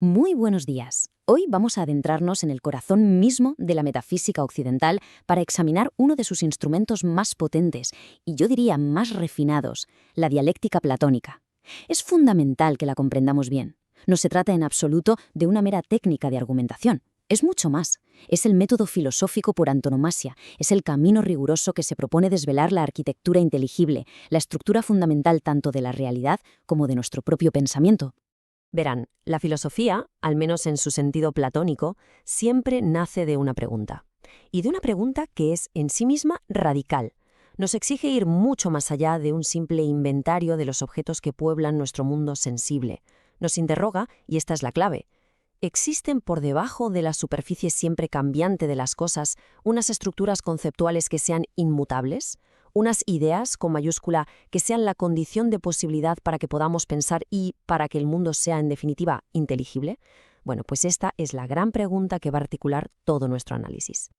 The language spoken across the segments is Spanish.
Muy buenos días. Hoy vamos a adentrarnos en el corazón mismo de la metafísica occidental para examinar uno de sus instrumentos más potentes y yo diría más refinados, la dialéctica platónica. Es fundamental que la comprendamos bien. No se trata en absoluto de una mera técnica de argumentación. Es mucho más. Es el método filosófico por antonomasia, es el camino riguroso que se propone desvelar la arquitectura inteligible, la estructura fundamental tanto de la realidad como de nuestro propio pensamiento. Verán, la filosofía, al menos en su sentido platónico, siempre nace de una pregunta. Y de una pregunta que es en sí misma radical. Nos exige ir mucho más allá de un simple inventario de los objetos que pueblan nuestro mundo sensible. Nos interroga, y esta es la clave. ¿Existen por debajo de la superficie siempre cambiante de las cosas unas estructuras conceptuales que sean inmutables? Unas ideas, con mayúscula, que sean la condición de posibilidad para que podamos pensar y para que el mundo sea, en definitiva, inteligible? Bueno, pues esta es la gran pregunta que va a articular todo nuestro análisis.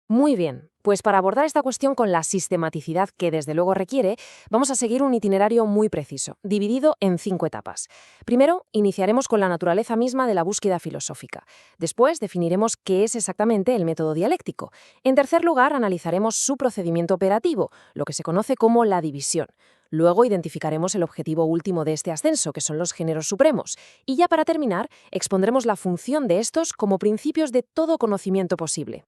Muy bien, pues para abordar esta cuestión con la sistematicidad que desde luego requiere, vamos a seguir un itinerario muy preciso, dividido en 5 etapas. Primero, iniciaremos con la naturaleza misma de la búsqueda filosófica. Después, definiremos qué es exactamente el método dialéctico. En tercer lugar, analizaremos su procedimiento operativo, lo que se conoce como la división. Luego identificaremos el objetivo último de este ascenso, que son los géneros supremos. Y ya para terminar, expondremos la función de estos como principios de todo conocimiento posible.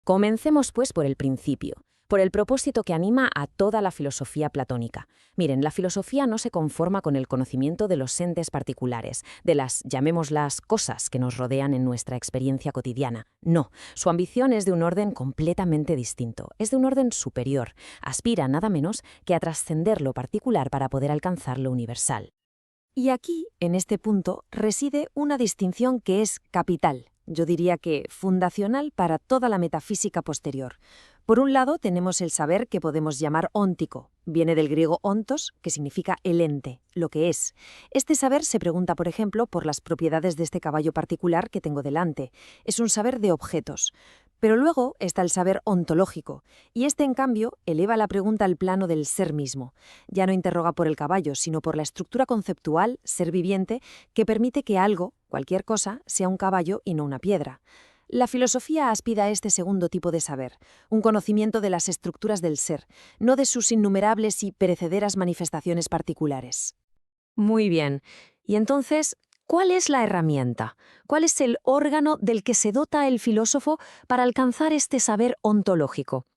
Comencemos, pues, por el principio, por el propósito que anima a toda la filosofía platónica. Miren, la filosofía no se conforma con el conocimiento de los entes particulares, de las, llamémoslas, cosas que nos rodean en nuestra experiencia cotidiana. No, su ambición es de un orden completamente distinto, es de un orden superior. Aspira nada menos que a trascender lo particular para poder alcanzar lo universal. Y aquí, en este punto, reside una distinción que es capital. Yo diría que fundacional para toda la metafísica posterior. Por un lado, tenemos el saber que podemos llamar óntico. Viene del griego ontos, que significa el ente, lo que es. Este saber se pregunta, por ejemplo, por las propiedades de este caballo particular que tengo delante. Es un saber de objetos. Pero luego está el saber ontológico, y este, en cambio, eleva la pregunta al plano del ser mismo. Ya no interroga por el caballo, sino por la estructura conceptual, ser viviente, que permite que algo, cualquier cosa, sea un caballo y no una piedra. La filosofía aspira a este segundo tipo de saber, un conocimiento de las estructuras del ser, no de sus innumerables y perecederas manifestaciones particulares. Muy bien. Y entonces, ¿cuál es la herramienta? ¿Cuál es el órgano del que se dota el filósofo para alcanzar este saber ontológico?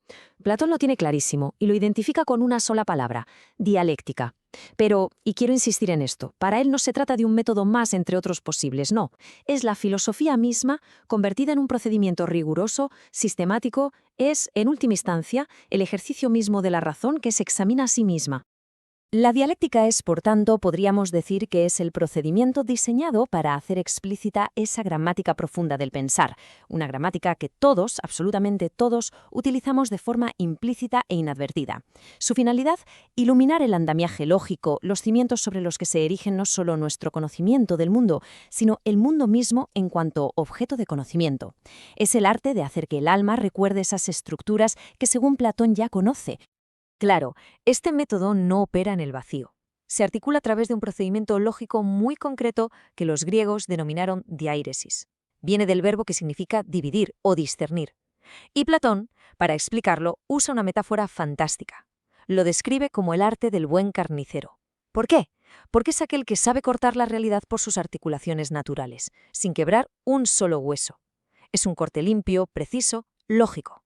Platón lo tiene clarísimo y lo identifica con una sola palabra, dialéctica. Pero, y quiero insistir en esto, para él no se trata de un método más entre otros posibles, no. Es la filosofía misma convertida en un procedimiento riguroso, sistemático, es, en última instancia, el ejercicio mismo de la razón que se examina a sí misma. La dialéctica es, por tanto, podríamos decir que es el procedimiento diseñado para hacer explícita esa gramática profunda del pensar, una gramática que todos, absolutamente todos, utilizamos de forma implícita e inadvertida. Su finalidad, iluminar el andamiaje lógico, los cimientos sobre los que se erigen no solo nuestro conocimiento del mundo, sino el mundo mismo en cuanto objeto de conocimiento. Es el arte de hacer que el alma recuerde esas estructuras que, según Platón, ya conoce. Claro, este método no opera en el vacío. Se articula a través de un procedimiento lógico muy concreto que los griegos denominaron diairesis. Viene del verbo que significa dividir o discernir. Y Platón, para explicarlo, usa una metáfora fantástica. Lo describe como el arte del buen carnicero. ¿Por qué? Porque es aquel que sabe cortar la realidad por sus articulaciones naturales, sin quebrar un solo hueso. Es un corte limpio, preciso, lógico.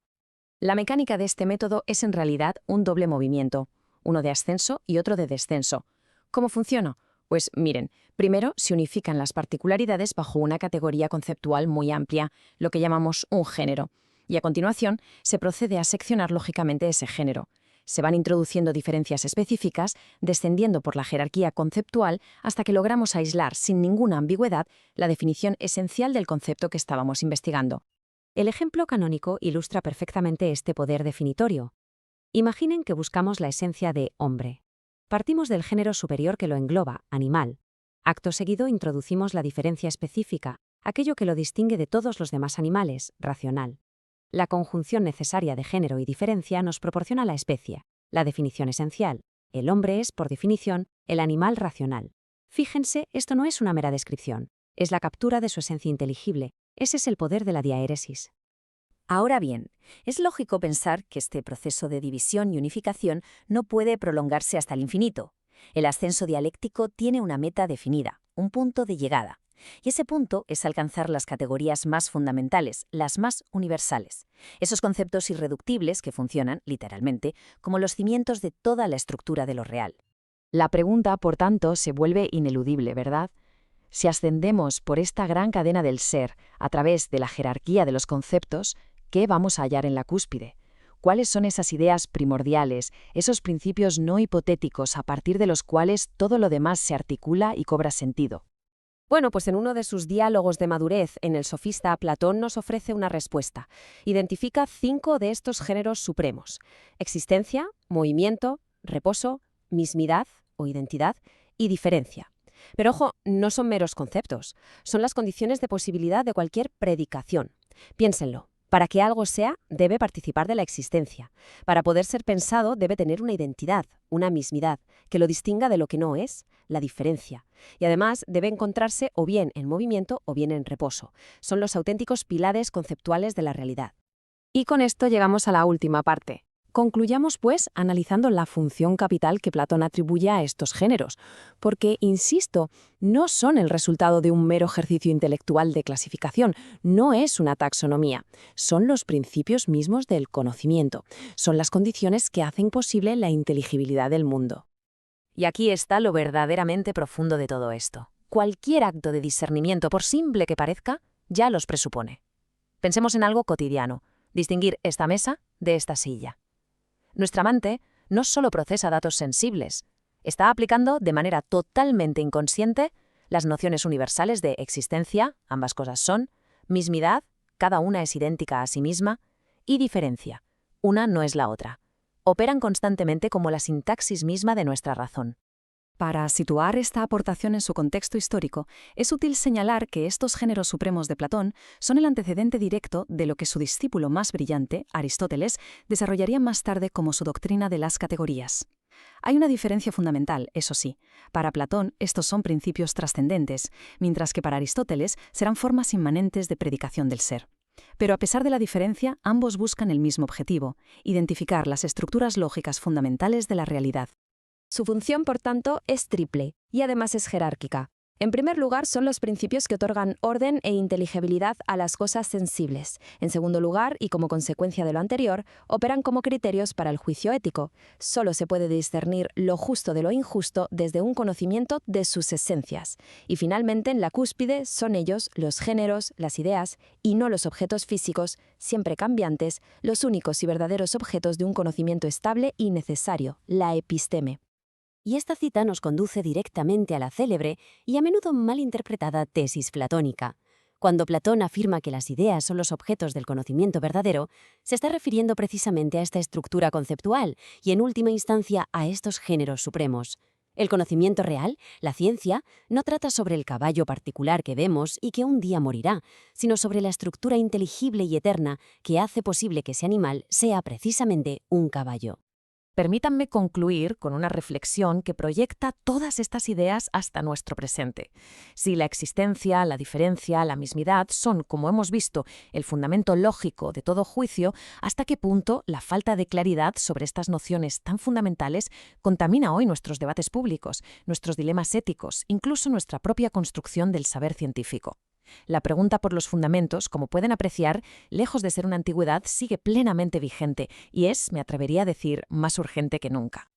La mecánica de este método es en realidad un doble movimiento, uno de ascenso y otro de descenso. ¿Cómo funciona? Pues miren, primero se unifican las particularidades bajo una categoría conceptual muy amplia, lo que llamamos un género, y a continuación se procede a seccionar lógicamente ese género. Se van introduciendo diferencias específicas, descendiendo por la jerarquía conceptual hasta que logramos aislar sin ninguna ambigüedad la definición esencial del concepto que estábamos investigando. El ejemplo canónico ilustra perfectamente este poder definitorio. Imaginen que buscamos la esencia de hombre. Partimos del género superior que lo engloba, animal. Acto seguido introducimos la diferencia específica, aquello que lo distingue de todos los demás animales, racional. La conjunción necesaria de género y diferencia nos proporciona la especie, la definición esencial. El hombre es, por definición, el animal racional. Fíjense, esto no es una mera descripción. Es la captura de su esencia inteligible. Ese es el poder de la diaéresis. Ahora bien, es lógico pensar que este proceso de división y unificación no puede prolongarse hasta el infinito. El ascenso dialéctico tiene una meta definida, un punto de llegada. Y ese punto es alcanzar las categorías más fundamentales, las más universales. Esos conceptos irreductibles que funcionan, literalmente, como los cimientos de toda la estructura de lo real. La pregunta, por tanto, se vuelve ineludible, ¿verdad? Si ascendemos por esta gran cadena del ser a través de la jerarquía de los conceptos, ¿qué vamos a hallar en la cúspide? ¿Cuáles son esas ideas primordiales, esos principios no hipotéticos a partir de los cuales todo lo demás se articula y cobra sentido? Bueno, pues en uno de sus diálogos de madurez, en El Sofista, Platón nos ofrece una respuesta. Identifica 5 de estos géneros supremos: existencia, movimiento, reposo, mismidad o identidad y diferencia. Pero ojo, no son meros conceptos, son las condiciones de posibilidad de cualquier predicación. Piénsenlo. Para que algo sea, debe participar de la existencia. Para poder ser pensado, debe tener una identidad, una mismidad, que lo distinga de lo que no es, la diferencia. Y además debe encontrarse o bien en movimiento o bien en reposo. Son los auténticos pilares conceptuales de la realidad. Y con esto llegamos a la última parte. Concluyamos, pues, analizando la función capital que Platón atribuye a estos géneros, porque, insisto, no son el resultado de un mero ejercicio intelectual de clasificación, no es una taxonomía, son los principios mismos del conocimiento, son las condiciones que hacen posible la inteligibilidad del mundo. Y aquí está lo verdaderamente profundo de todo esto. Cualquier acto de discernimiento, por simple que parezca, ya los presupone. Pensemos en algo cotidiano, distinguir esta mesa de esta silla. Nuestra mente no solo procesa datos sensibles, está aplicando de manera totalmente inconsciente las nociones universales de existencia, ambas cosas son, mismidad, cada una es idéntica a sí misma, y diferencia, una no es la otra. Operan constantemente como la sintaxis misma de nuestra razón. Para situar esta aportación en su contexto histórico, es útil señalar que estos géneros supremos de Platón son el antecedente directo de lo que su discípulo más brillante, Aristóteles, desarrollaría más tarde como su doctrina de las categorías. Hay una diferencia fundamental, eso sí. Para Platón, estos son principios trascendentes, mientras que para Aristóteles serán formas inmanentes de predicación del ser. Pero a pesar de la diferencia, ambos buscan el mismo objetivo: identificar las estructuras lógicas fundamentales de la realidad. Su función, por tanto, es triple y además es jerárquica. En primer lugar, son los principios que otorgan orden e inteligibilidad a las cosas sensibles. En segundo lugar, y como consecuencia de lo anterior, operan como criterios para el juicio ético. Solo se puede discernir lo justo de lo injusto desde un conocimiento de sus esencias. Y finalmente, en la cúspide, son ellos, los géneros, las ideas, y no los objetos físicos, siempre cambiantes, los únicos y verdaderos objetos de un conocimiento estable y necesario, la episteme. Y esta cita nos conduce directamente a la célebre y a menudo mal interpretada tesis platónica. Cuando Platón afirma que las ideas son los objetos del conocimiento verdadero, se está refiriendo precisamente a esta estructura conceptual y, en última instancia, a estos géneros supremos. El conocimiento real, la ciencia, no trata sobre el caballo particular que vemos y que un día morirá, sino sobre la estructura inteligible y eterna que hace posible que ese animal sea precisamente un caballo. Permítanme concluir con una reflexión que proyecta todas estas ideas hasta nuestro presente. Si la existencia, la diferencia, la mismidad son, como hemos visto, el fundamento lógico de todo juicio, ¿hasta qué punto la falta de claridad sobre estas nociones tan fundamentales contamina hoy nuestros debates públicos, nuestros dilemas éticos, incluso nuestra propia construcción del saber científico? La pregunta por los fundamentos, como pueden apreciar, lejos de ser una antigüedad, sigue plenamente vigente y es, me atrevería a decir, más urgente que nunca.